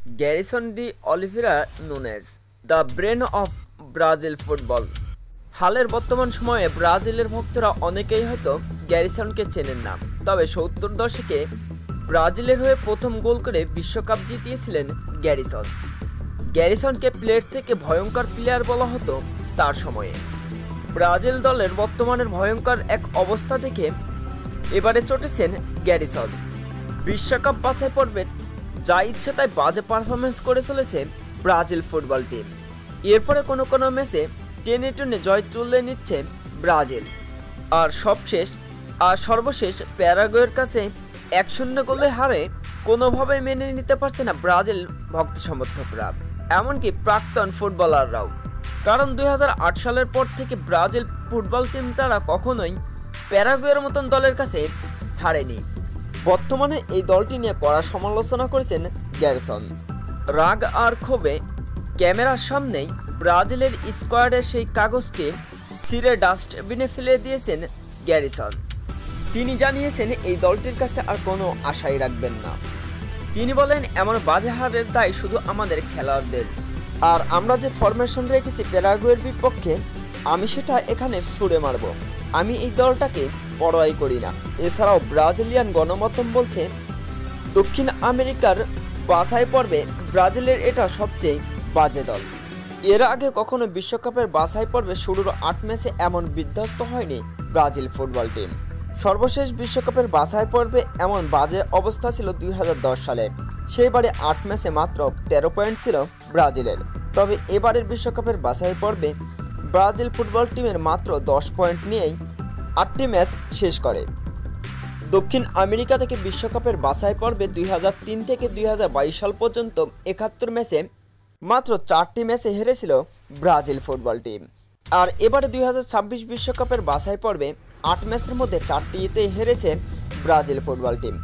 Garrison de Oliveira Nunes, the brain of Brazil football. হালের বর্তমান সময়ে ব্রাজিলের ভক্তরা অনেকেই হয়তো গ্যারিসনকে চেনেন না, তবে ৭০ দশকে ব্রাজিলের হয়ে প্রথম গোল করে বিশ্বকাপ জিতিয়েছিলেন গ্যারিসন। গ্যারিসনকে প্লেট থেকে ভয়ঙ্কর প্লেয়ার বলা হতো তার সময়ে। ব্রাজিল দলের বর্তমানের ভয়ঙ্কর এক অবস্থা দেখে এবারে চটেছেন গ্যারিসন। বিশ্বকাপ বাছাই পর্বে যা ইচ্ছে তাই বাজে পারফরমেন্স করে চলেছে ব্রাজিল ফুটবল টিম। এরপরে কোনো কোনো ম্যাচে টেনে টেনে জয় তুলে নিচ্ছে ব্রাজিল। আর সর্বশেষ প্যারাগুয়ের কাছে ১-০ গোলে হারে কোনোভাবেই মেনে নিতে পারছে না ব্রাজিল ভক্ত সমর্থকরা, এমনকি প্রাক্তন ফুটবলাররাও। কারণ ২০০৮ সালের পর থেকে ব্রাজিল ফুটবল টিম তারা কখনোই প্যারাগুয়ের মতন দলের কাছে হারেনি। বর্তমানে এই দলটি নিয়ে কড়া সমালোচনা করেছেন গ্যারিসন। রাগ আর ক্ষোভে ক্যামেরার সামনেই ব্রাজিলের স্কোয়াডের সেই কাগজটি ছিঁড়ে ডাস্টবিনে ফেলে দিয়েছেন গ্যারিসন। তিনি জানিয়েছেন এই দলটির কাছে আর কোনো আশাই রাখবেন না। তিনি বলেন, এমন বাজে হারের দায় শুধু আমাদের খেলোয়াড়দের, আর আমরা যে ফরমেশন রেখেছি প্যারাগুয়ের বিপক্ষে আমি সেটা এখানে ছুড়ে মারব। আমি এই দলটাকে পরোয়াই করি না। এছাড়াও ব্রাজিলিয়ান গণমাধ্যম বলছে, দক্ষিণ আমেরিকার বাছাই পর্বে ব্রাজিলের এটা সবচেয়ে বাজে দল। এর আগে কখনো বিশ্বকাপের বাছাই পর্বে শুরুর ৮ ম্যাচে এমন বিধ্বস্ত হয়নি ব্রাজিল ফুটবল টিম। সর্বশেষ বিশ্বকাপের বাছাই পর্বে এমন বাজে অবস্থা ছিল ২০১০ সালে। সেইবারে ৮ ম্যাচে মাত্র ১৩ পয়েন্ট ছিল ব্রাজিলের। তবে এবারের বিশ্বকাপের বাছাই পর্বে ব্রাজিল ফুটবল টিমের মাত্র ১০ পয়েন্ট নিয়েই ৮টি ম্যাচ শেষ করে। দক্ষিণ আমেরিকা থেকে বিশ্বকাপের বাছাই পর্বে ২০০৩ থেকে ২০২২ সাল পর্যন্ত ৭১ ম্যাচে মাত্র ৪টি ম্যাচে হেরেছিল ব্রাজিল ফুটবল টিম। আর এবারে ২০২৬ বিশ্বকাপের বাছাই পর্বে ৮ ম্যাচের মধ্যে ৪টিতে হেরেছে ব্রাজিল ফুটবল টিম।